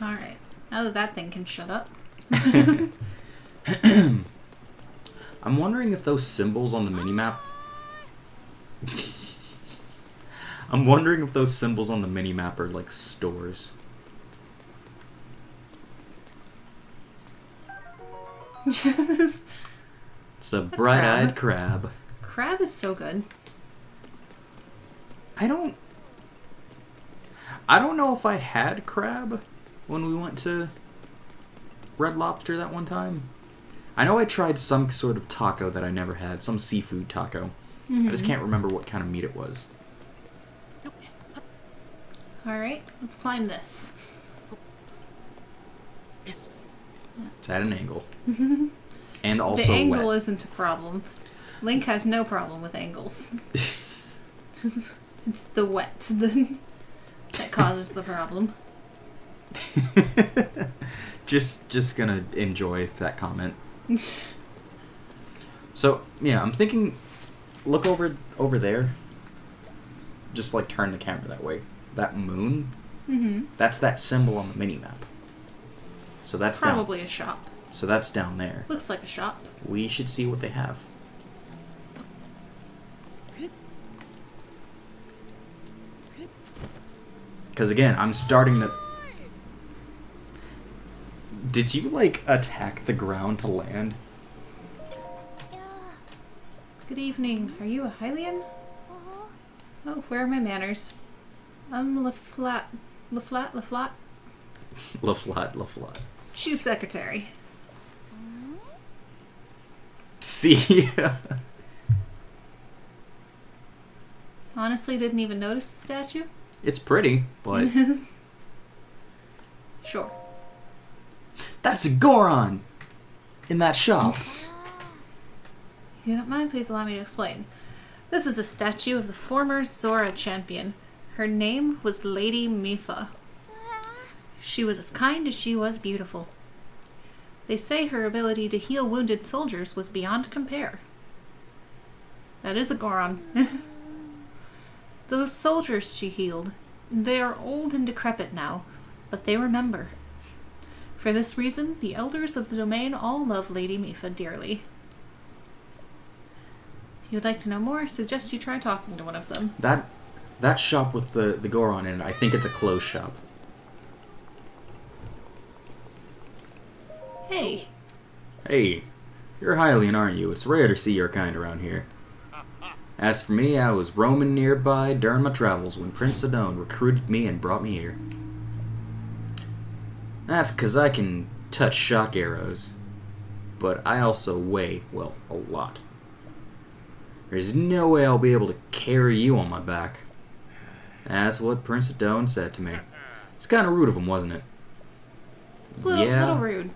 Alright. Now that that thing can shut up. I'm wondering if those symbols on the minimap... I'm wondering if those symbols on the minimap are like stores. Just It's a bright-eyed crab. crab is so good. I don't know if I had crab when we went to Red Lobster that one time. I know I tried some sort of taco that I never had, some seafood taco. I just can't remember what kind of meat it was. Alright, let's climb this. It's at an angle. And also the angle wet. isn't a problem. Link has no problem with angles. It's the wet that causes the problem. just gonna enjoy that comment. So, yeah, I'm thinking, look over there. Just, like, turn the camera that way. That moon, that's that symbol on the mini-map. So that's probably a shop. So that's down there. Looks like a shop. We should see what they have. Because, again, I'm starting to... Did you, like, attack the ground to land? Good evening. Are you a Hylian? Oh, where are my manners? I'm LaFlat. LaFlat. Chief Secretary. See? Honestly, didn't even notice the statue? It's pretty, but... Sure. That's a Goron! In that shop. If you don't mind, please allow me to explain. This is a statue of the former Zora champion. Her name was Lady Mifa. She was as kind as she was beautiful. They say her ability to heal wounded soldiers was beyond compare. That is a Goron. Those soldiers she healed, they are old and decrepit now, but they remember. For this reason, the elders of the domain all love Lady Mifa dearly. If you would like to know more, I suggest you try talking to one of them. That shop with the Goron in it, I think it's a clothes shop. Hey. Hey, you're Hylian, aren't you? It's rare to see your kind around here. As for me, I was roaming nearby during my travels when Prince Sidon recruited me and brought me here. That's 'cause I can touch shock arrows, but I also weigh, well, a lot. There's no way I'll be able to carry you on my back. That's what Prince Sidon said to me. It's kind of rude of him, wasn't it? Little rude.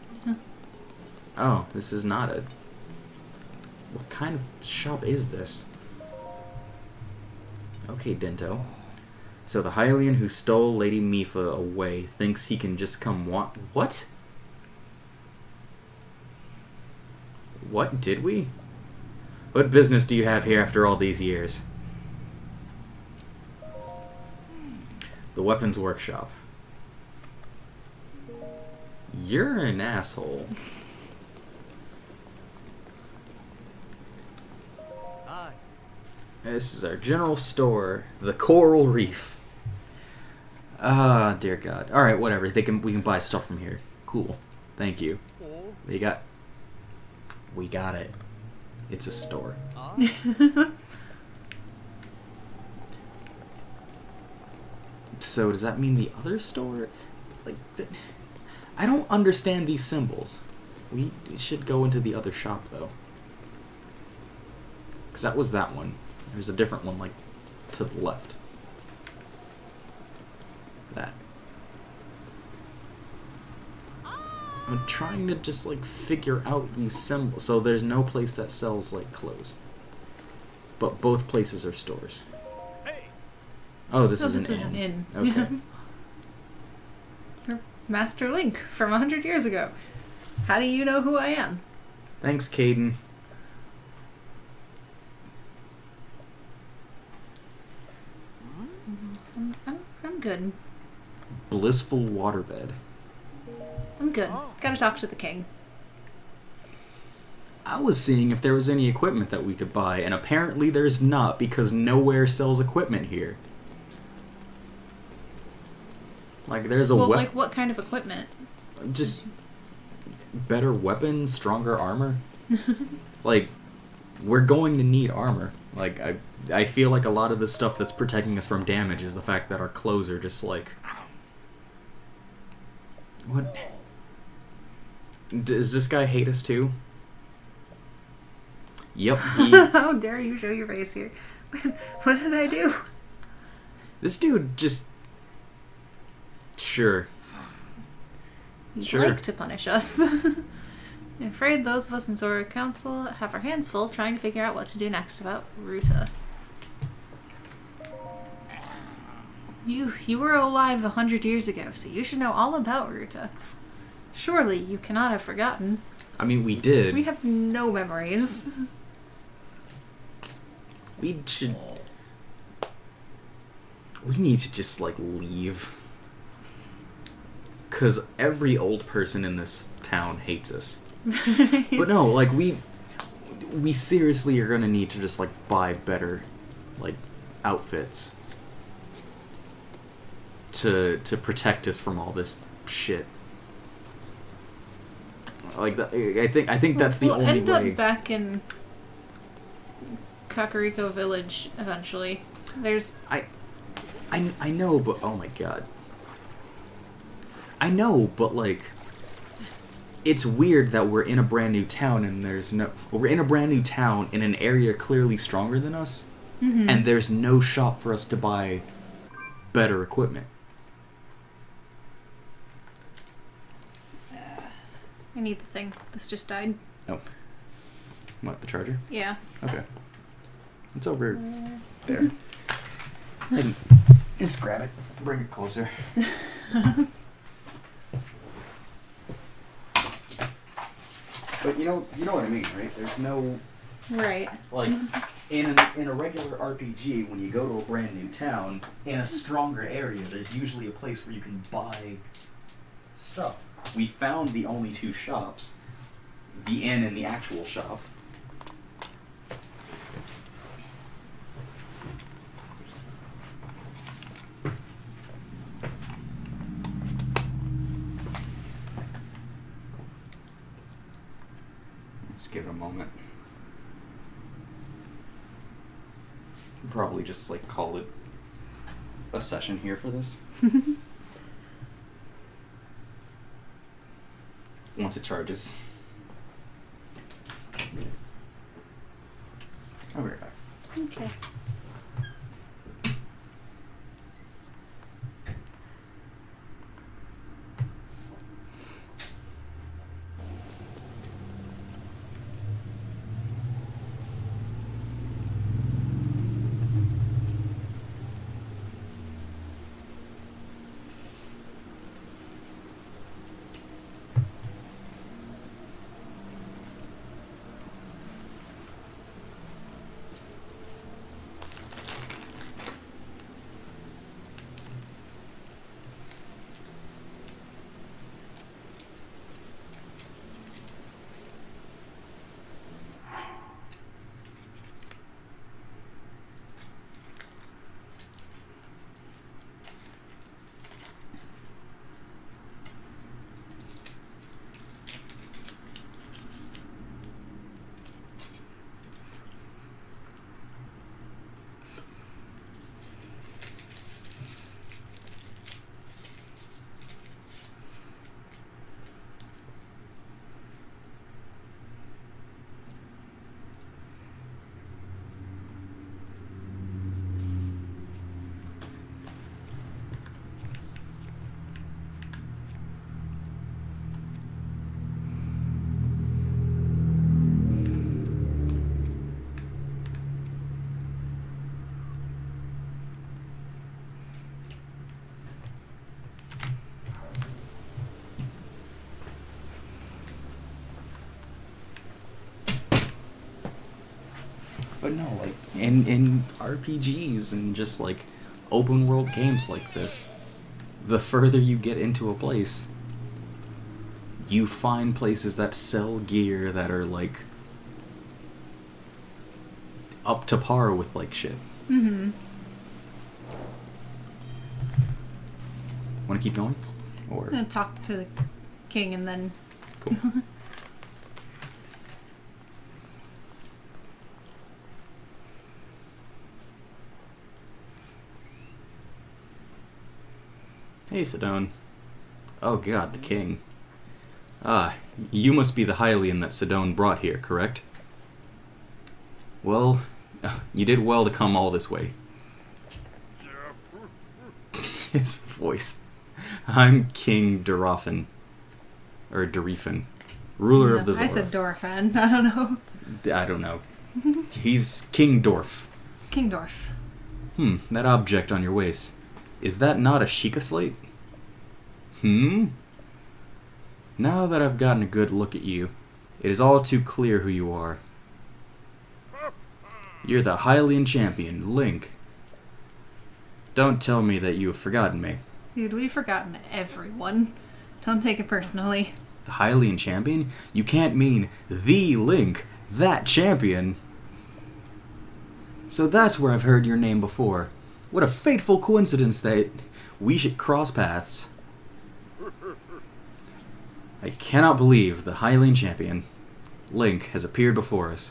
Oh, this is not a... What kind of shop is this? Okay, Dento. So the Hylian who stole Lady Mifa away thinks he can just come What? What did we? What business do you have here after all these years? The weapons workshop. You're an asshole. Hi. This is our general store, the Coral Reef. Ah, dear God. All right, whatever. We can buy stuff from here. Cool. Thank you. We got it. It's a store. So does that mean the other store? Like, I don't understand these symbols. We should go into the other shop though, because that was that one. There's a different one, like, to the left. That. I'm trying to just, like, figure out these symbols. So there's no place that sells, like, clothes. But both places are stores. Hey. Oh, this is an an inn. inn. Okay. Master Link from 100 years ago. How do you know who I am? Thanks, Caden. I'm good. Blissful waterbed. I'm good. Gotta talk to the king. I was seeing if there was any equipment that we could buy, and apparently there's not, because nowhere sells equipment here. Like, there's a Well, like, what kind of equipment? just better weapons, stronger armor. Like, we're going to need armor. Like, I feel like a lot of the stuff that's protecting us from damage is the fact that our clothes are just like... What? Does this guy hate us too? Yep, he... How dare you show your face here? What did I do? This dude just... Sure. He'd Sure. like to punish us. I'm afraid those of us in Zora Council have our hands full trying to figure out what to do next about Ruta. You were alive 100 years ago, so you should know all about Ruta. Surely you cannot have forgotten. I mean, we did. We have no memories. We should... We need to just, like, leave. Because every old person in this town hates us. But no, like, we seriously are gonna need to just, like, buy better, like, outfits. To protect us from all this shit. Like, I think that's the only way. We'll end up back in Kakariko Village eventually. There's... I know, but oh my god. I know, but like... It's weird that we're in a brand new town and there's no... We're in a brand new town in an area clearly stronger than us, and there's no shop for us to buy better equipment. I need the thing. This just died. Oh. What, the charger? Yeah. Okay. It's over there. I can just grab it. Bring it closer. But you know what I mean, right? There's no... Right. Like, in a regular RPG, when you go to a brand new town, in a stronger area, there's usually a place where you can buy stuff. We found the only two shops, the inn and the actual shop. Let's give it a moment. Probably just like call it a session here for this. Once it charges. I'll be right back. Okay. But no, like, in RPGs and just, like, open world games like this, the further you get into a place, you find places that sell gear that are, like, up to par with, like, shit. Mm-hmm. Want to keep going? Or I'm gonna talk to the king and then... Cool. Hey, Sidone. Oh god, the king. Ah, you must be the Hylian that Sidone brought here, correct? Well, you did well to come all this way. His voice. I'm King Dorofin. Or Dorifin. Ruler of the Zoras. I said Dorfan. I don't know. I don't know. He's King Dorf. Kingdorf. That object on your waist. Is that not a Sheikah slate? Now that I've gotten a good look at you, it is all too clear who you are. You're the Hylian champion, Link. Don't tell me that you have forgotten me. Dude, we've forgotten everyone. Don't take it personally. The Hylian champion? You can't mean the Link, that champion. So that's where I've heard your name before. What a fateful coincidence that we should cross paths. I cannot believe the Hylian champion, Link, has appeared before us.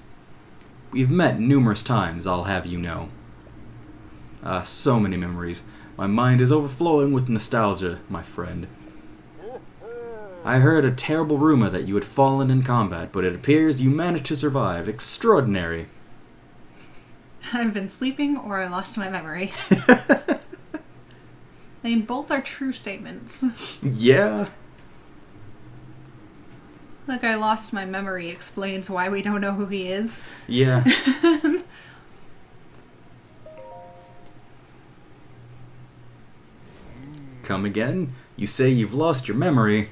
We've met numerous times, I'll have you know. So many memories. My mind is overflowing with nostalgia, my friend. I heard a terrible rumor that you had fallen in combat, but it appears you managed to survive. Extraordinary. I've been sleeping or I lost my memory. I mean, both are true statements. Yeah. Like, I lost my memory explains why we don't know who he is. Yeah. Come again? You say you've lost your memory.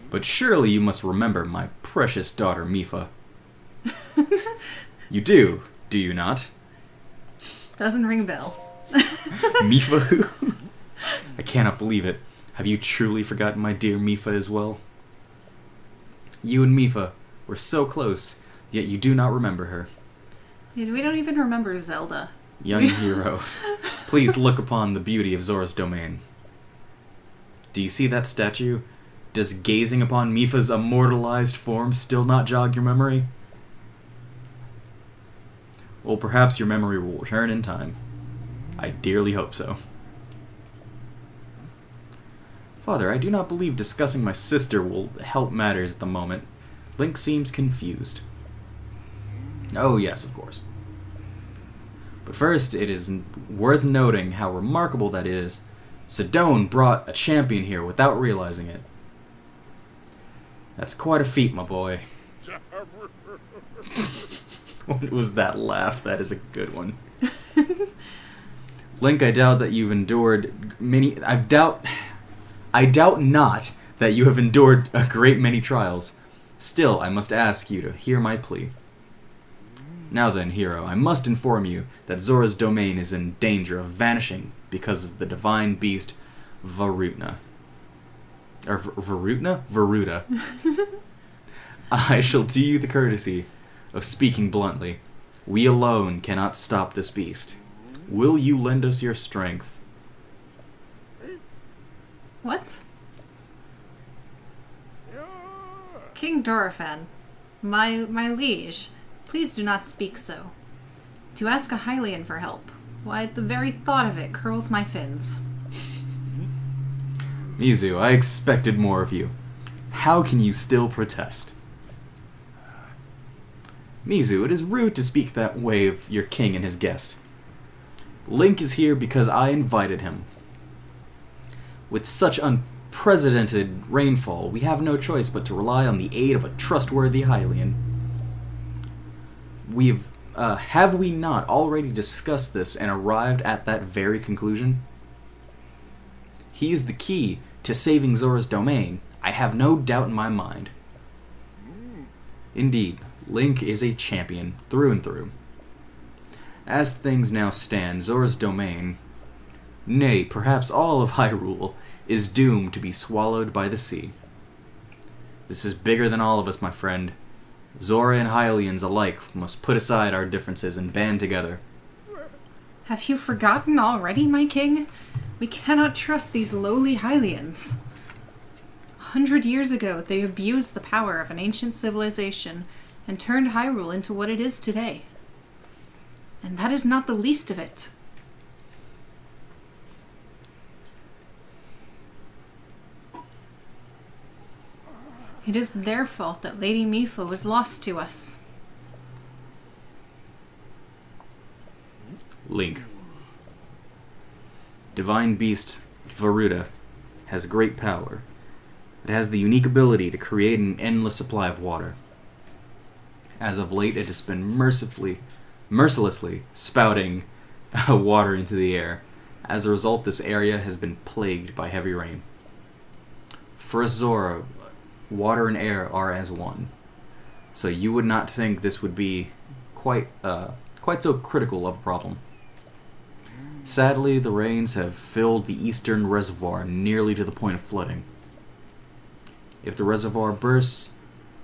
But surely you must remember my precious daughter, Mipha. You do you not? Doesn't ring a bell. Mipha who? I cannot believe it. Have you truly forgotten my dear Mipha as well? You and Mipha were so close, yet you do not remember her. Dude, we don't even remember Zelda. Young hero, please look upon the beauty of Zora's domain. Do you see that statue? Does gazing upon Mipha's immortalized form still not jog your memory? Well, perhaps your memory will return in time. I dearly hope so. Father, I do not believe discussing my sister will help matters at the moment. Link seems confused. Oh yes, of course. But first, it is worth noting how remarkable that is. Sidone brought a champion here without realizing it. That's quite a feat, my boy. What was that laugh? That is a good one. Link, I doubt that you've endured many... I doubt not that you have endured a great many trials. Still, I must ask you to hear my plea. Now then, hero, I must inform you that Zora's domain is in danger of vanishing because of the divine beast Varutna. Or Varutna? Varuta. I shall do you the courtesy of speaking bluntly. We alone cannot stop this beast. Will you lend us your strength? What? King Dorofan, my liege, please do not speak so. To ask a Hylian for help, why, the very thought of it curls my fins. Mizu, I expected more of you. How can you still protest? Mizu, it is rude to speak that way of your king and his guest. Link is here because I invited him. With such unprecedented rainfall, we have no choice but to rely on the aid of a trustworthy Hylian. Have we not already discussed this and arrived at that very conclusion? He is the key to saving Zora's domain. I have no doubt in my mind. Indeed, Link is a champion, through and through. As things now stand, Zora's domain, nay, perhaps all of Hyrule, is doomed to be swallowed by the sea. This is bigger than all of us, my friend. Zora and Hylians alike must put aside our differences and band together. Have you forgotten already, my king? We cannot trust these lowly Hylians. 100 years ago, they abused the power of an ancient civilization and turned Hyrule into what it is today. And that is not the least of it. It is their fault that Lady Mipha was lost to us. Link. Divine Beast Varuda has great power. It has the unique ability to create an endless supply of water. As of late, it has been mercilessly spouting water into the air. As a result, this area has been plagued by heavy rain. For a Zora, water and air are as one. So you would not think this would be quite so critical of a problem. Sadly, the rains have filled the eastern reservoir nearly to the point of flooding. If the reservoir bursts,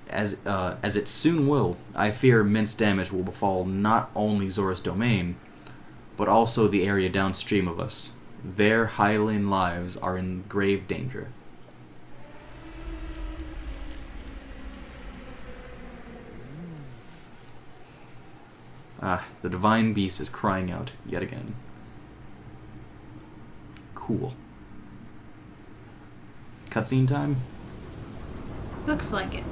as it soon will, I fear immense damage will befall not only Zora's domain, but also the area downstream of us. Their Hylian lives are in grave danger. The Divine Beast is crying out yet again. Cool. Cutscene time? Looks like it.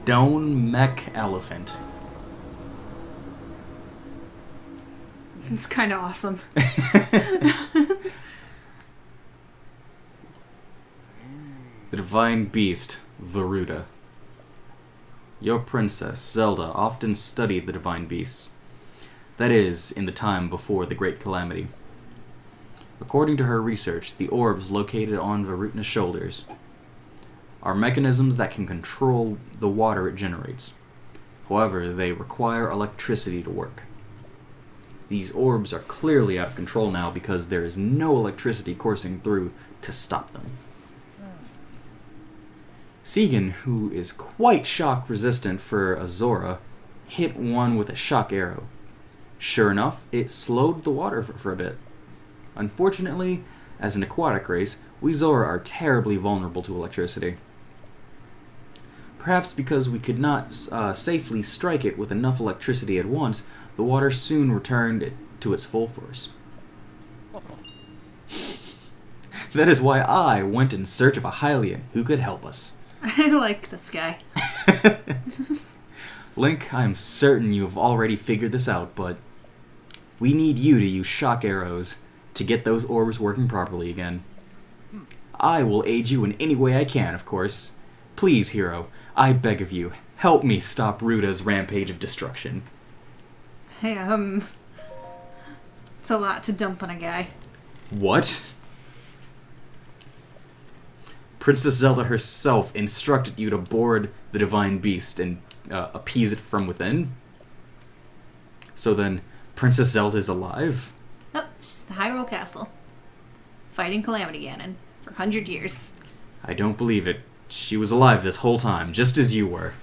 Stone Mech Elephant. It's kind of awesome. The Divine Beast, Varuda. Your princess, Zelda, often studied the Divine Beasts. That is, in the time before the Great Calamity. According to her research, the orbs located on Varutna's shoulders are mechanisms that can control the water it generates. However, they require electricity to work. These orbs are clearly out of control now because there is no electricity coursing through to stop them. Segan, who is quite shock resistant for a Zora, hit one with a shock arrow. Sure enough, it slowed the water for a bit. Unfortunately, as an aquatic race, we Zora are terribly vulnerable to electricity. Perhaps because we could not safely strike it with enough electricity at once, the water soon returned to its full force. That is why I went in search of a Hylian who could help us. I like this guy. Link, I am certain you have already figured this out, but we need you to use shock arrows to get those orbs working properly again. I will aid you in any way I can, of course. Please, hero, I beg of you, help me stop Ruda's rampage of destruction. Hey, it's a lot to dump on a guy. What? Princess Zelda herself instructed you to board the Divine Beast and appease it from within? So then, Princess Zelda is alive? Oh, she's the Hyrule Castle. Fighting Calamity Ganon for 100 years. I don't believe it. She was alive this whole time, just as you were.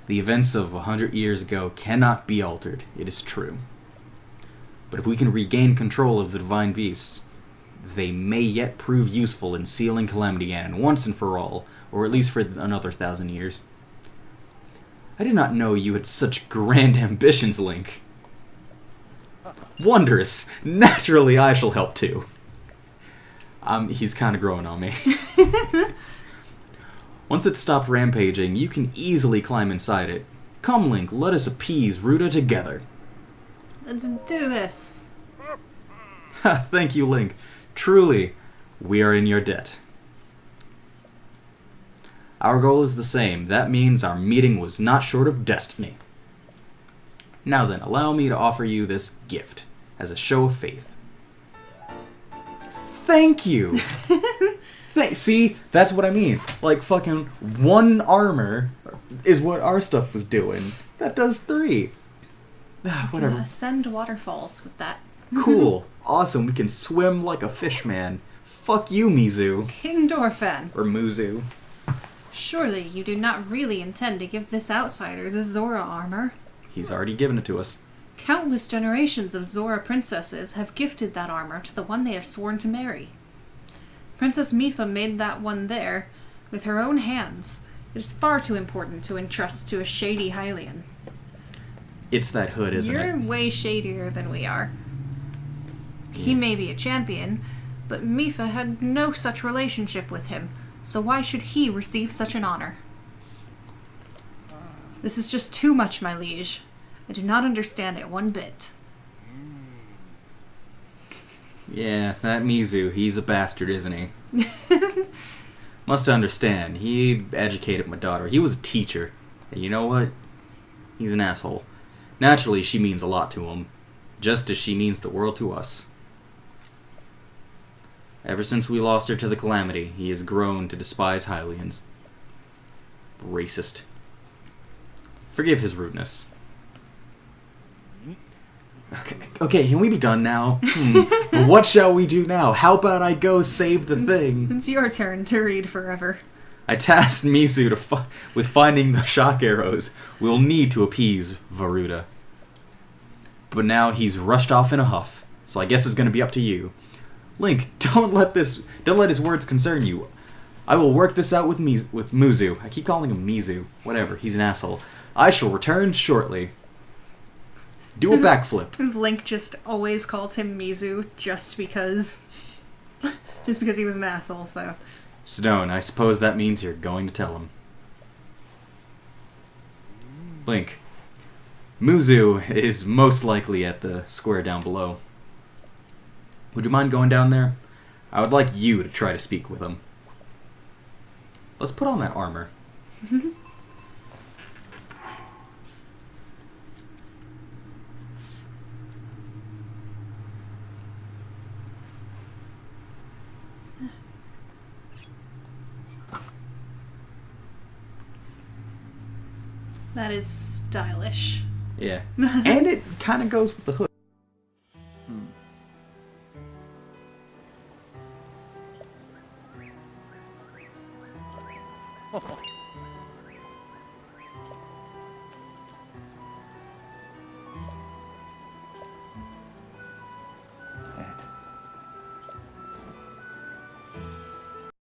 The events of 100 years ago cannot be altered, it is true. But if we can regain control of the Divine Beasts, they may yet prove useful in sealing Calamity Ganon once and for all, or at least for another 1,000 years. I did not know you had such grand ambitions, Link. Wondrous! Naturally I shall help too. He's kind of growing on me. Once it stopped rampaging, you can easily climb inside it. Come, Link, let us appease Ruda together. Let's do this. Thank you, Link. Truly, we are in your debt. Our goal is the same. That means our meeting was not short of destiny. Now then, allow me to offer you this gift. as a show of faith. Thank you! See, that's what I mean. Like, fucking 1 armor is what our stuff was doing. That does 3. Whatever. Ascend waterfalls with that. Cool. Awesome. We can swim like a fish man. Fuck you, Mizu. King Dorfan. Or Muzu. Surely you do not really intend to give this outsider the Zora armor. He's already given it to us. Countless generations of Zora princesses have gifted that armor to the one they have sworn to marry. Princess Mipha made that one there with her own hands. It is far too important to entrust to a shady Hylian. It's that hood, isn't You're it? way shadier than we are. Yeah. He may be a champion, but Mipha had no such relationship with him, so why should he receive such an honor? This is just too much, my liege. I do not understand it one bit. Yeah, that Mizu, he's a bastard, isn't he? Must understand, he educated my daughter. He was a teacher. And you know what? He's an asshole. Naturally, she means a lot to him, just as she means the world to us. Ever since we lost her to the Calamity, he has grown to despise Hylians. Racist. Forgive his rudeness. Okay, can we be done now? What shall we do now? How about I go save the thing? It's your turn to read forever. I tasked Mizu with finding the shock arrows we'll need to appease Varuda. But now he's rushed off in a huff, so I guess it's gonna be up to you. Link, don't let his words concern you. I will work this out with Muzu. I keep calling him Mizu. Whatever, he's an asshole. I shall return shortly. Do a backflip. Link just always calls him Mizu just because he was an asshole, so. Stone, I suppose that means you're going to tell him. Link, Muzu is most likely at the square down below. Would you mind going down there? I would like you to try to speak with him. Let's put on that armor. That is stylish. Yeah. And it kind of goes with the hood.